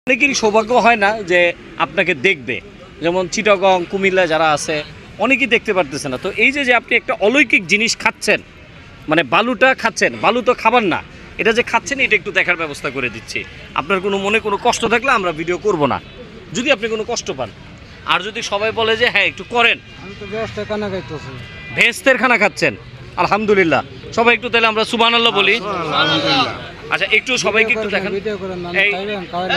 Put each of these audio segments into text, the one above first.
অনেকেরই সৌভাগ্য হয় না যে আপনাকে দেখবে, যেমন চিটাগং কুমিল্লা যারা আছে অনেকেই দেখতে পারতেছে না। তো এই যে আপনি একটা অলৌকিক জিনিস খাচ্ছেন, মানে বালুটা খাচ্ছেন, বালু তো খাবার না, এটা যে খাচ্ছেন এটা একটু দেখার ব্যবস্থা করে দিচ্ছি। আপনার কোনো মনে কোনো কষ্ট থাকলে আমরা ভিডিও করব না, যদি আপনি কোনো কষ্ট পান। আর যদি সবাই বলে যে হ্যাঁ একটু করেন, আমি তো বেহেশতের খানা খাইতেছি। বেহেশতের খানা খাচ্ছেন, আলহামদুলিল্লাহ। সবাই একটু তাহলে আমরা সুবহানাল্লাহ বলি। আচ্ছা একটু সবাইকে একটু দেখেন, ভিডিও করেন না, এই খাইবেন, খাওয়াইলে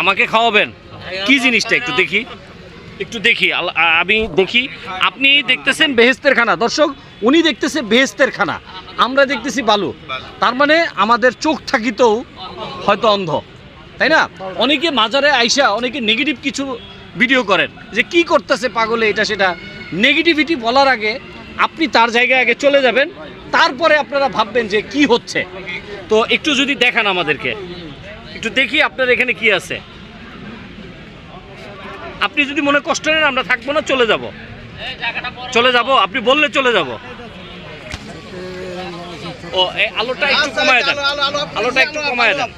আমাকে খাওয়াবেন কি জিনিসটা একটু দেখি, একটু দেখি, আমি দেখি। আপনি দেখতেছেন বেহেশতের খানা, দর্শক উনি দেখতেছে বেহেশতের খানা, আমরা দেখতেছি বালু। তার মানে আমাদের চোখ থাকিতেও হয়তো অন্ধ, তাই না? অনেকে মাজারে আইসা অনেকে নেগেটিভ কিছু ভিডিও করেন যে কি করতেছে পাগলে এটা সেটা। নেগেটিভিটি বলার আগে আপনি তার জায়গায় আগে চলে যাবেন, তারপরে আপনারা ভাববেন যে কি হচ্ছে। তো একটু যদি দেখান আমাদেরকে, একটু দেখি আপনার এখানে কি আছে। আপনি যদি মনে কষ্ট নেন আমরা থাকবো না, চলে যাব, চলে যাব, আপনি বললে চলে যাব। ও এই আলোটা একটু কমায় দেন, আলোটা একটু কমায় দেন।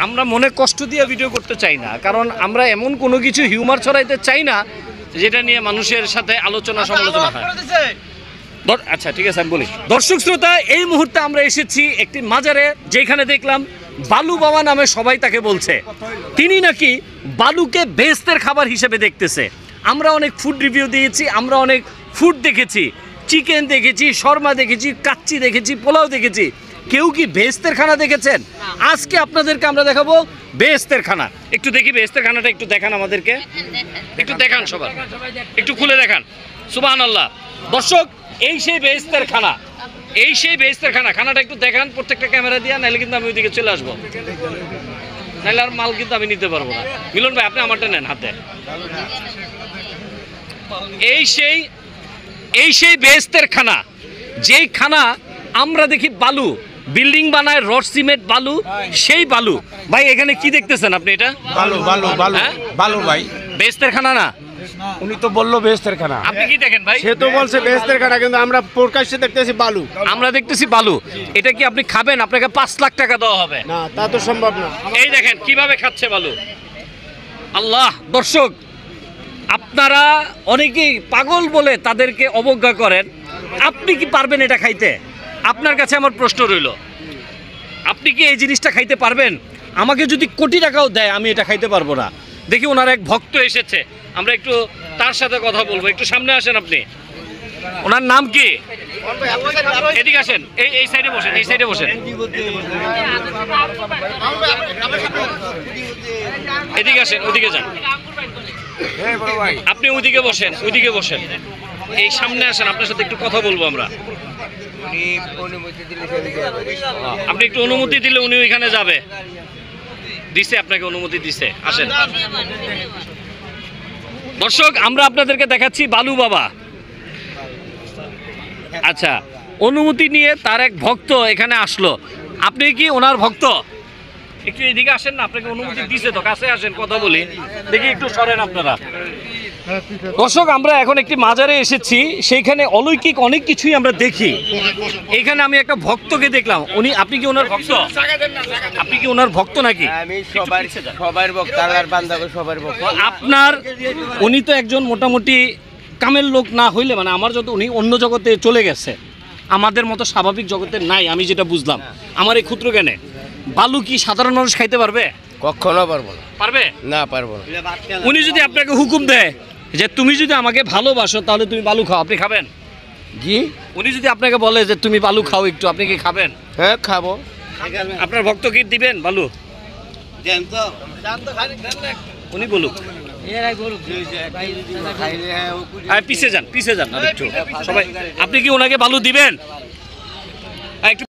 আমরা মনে কষ্ট দিয়ে ভিডিও করতে চাই না, কারণ আমরা এমন কোনো কিছু হিউমার ছড়াইতে চাই না যেটা নিয়ে মানুষের সাথে আলোচনা সমালোচনা হয়। আচ্ছা ঠিক আছে, আমি বলি। দর্শক শ্রোতা, এই মুহূর্তে আমরা এসেছি একটি মাজারে, যেখানে দেখলাম বালু বাবা নামে সবাই তাকে বলছে। তিনি নাকি বালুকে বেহেশতের খাবার হিসেবে দেখতেছে। আমরা অনেক ফুড রিভিউ দিয়েছি, আমরা অনেক ফুড দেখেছি, চিকেন দেখেছি, শর্মা দেখেছি, কাচ্চি দেখেছি, পোলাও দেখেছি। কেউ কি বেহেশতের খানা দেখেছেন? আজকে আপনাদেরকে আমরা দেখাবো বেহেশতের খানা। একটু দেখি বেহেশতের খানাটা, একটু দেখান আমাদেরকে, একটু দেখান সবার, একটু খুলে দেখান। সুবহানাল্লাহ। দর্শক এই সেই বেহেশতের খানা, এই সেই বেহেশতের খানা। খানাটা একটু দেখান প্রত্যেকটা ক্যামেরা দিয়ে, নাহলে কিন্তু আমি ওইদিকে চলে আসবো, নাহলে আর মাল কিন্তু আমি নিতে পারবো না। মিলন ভাই আপনি আমারটা নেন হাতে। এই সেই বেহেশতের খানা, যেই খানা আমরা দেখি বালু, বিল্ডিং বানায় রড সিমেন্ট বালু, সেই বালু। ভাই এখানে কি দেখতেছেন আপনি? এটা বালু বালু বালু বালু ভাই, বেহেশতের খানা না? উনি তো বললো বেহেশতের খানা। আপনি কি দেখেন ভাই? সে তো বলছে বেহেশতের খানা, কিন্তু আমরা প্রকাশ্যে দেখতেছি বালু। আমরা দেখতেছি বালু। এটা কি আপনি খাবেন? আপনাকে 5 লাখ টাকা দেওয়া হবে না, তা তো সম্ভব না। এই দেখেন কিভাবে খাচ্ছে বালু। আল্লাহ। দর্শক আপনারা অনেকেই পাগল বলে তাদেরকে অবজ্ঞা করেন, আপনি কি পারবেন এটা খাইতে? আপনার কাছে আমার প্রশ্ন রইল, আপনি কি এই জিনিসটা খাইতে পারবেন? আমাকে যদি কোটি টাকাও দেয় আমি এটা খাইতে পারবো না। দেখি ওনার এক ভক্ত এসেছে, আমরা একটু তার সাথে কথা বলবো। একটু সামনে আসেন আপনি। ওনার নাম কি? এদিকে আসেন, এই সাইডে বসেন, এই সাইডে বসেন, এদিকে আসেন, ওদিকে যান। আপনি ওইদিকে বসেন, ওইদিকে বসেন, এই সামনে আসেন, আপনার সাথে একটু কথা বলবো আমরা। আপনি একটু অনুমতি দিলে উনি ওইখানে যাবে। দিছে, আপনাকে অনুমতি দিছে, আসেন। দর্শক আমরা আপনাদেরকে দেখাচ্ছি বালু বাবা। আচ্ছা, অনুমতি নিয়ে তার এক ভক্ত এখানে আসলো। আপনি কি ওনার ভক্ত? একটু এদিকে আসেন না, আপনাকে অনুমতি দিছে তো, কাছে আসেন, কথা বলি। দেখি একটু সরেন আপনারা। দর্শক আমরা এখন একটি মাজারে এসেছি, সেইখানে অলৌকিক অনেক কিছুই আমরা দেখি। এইখানে আমি একটা ভক্তকে দেখলাম। উনি, আপনি কি ওনার ভক্ত? আপনি কি ওনার ভক্ত নাকি? আমি সবার ভক্ত, আল্লাহর বান্দা, সবার ভক্ত। আপনার, উনি তো একজন মোটামুটি কামের লোক না হইলে, মানে আমার যত, উনি অন্য জগতে চলে গেছে, আমাদের মতো স্বাভাবিক জগতে নাই, আমি যেটা বুঝলাম আমার এই ক্ষুদ্র জ্ঞানে। বালু কি সাধারণ মানুষ খাইতে পারবে? কখনো পারবো না। পারবে না, পারবো না। উনি যদি আপনাকে হুকুম দেয় যে তুমি যদি আমাকে ভালোবাসো তাহলে তুমি বালু খাও, আপনি খাবেন? জি। উনি যদি আপনাকে বলে যে তুমি বালু খাও একটু, আপনি কি খাবেন? হ্যাঁ, খাবো। আপনার ভক্ত কি দিবেন বালু? উনি বলুক। পিছে যান, পিছে যান আর একটু সবাই। আপনি কি ওনাকে বালু দিবেন? একটু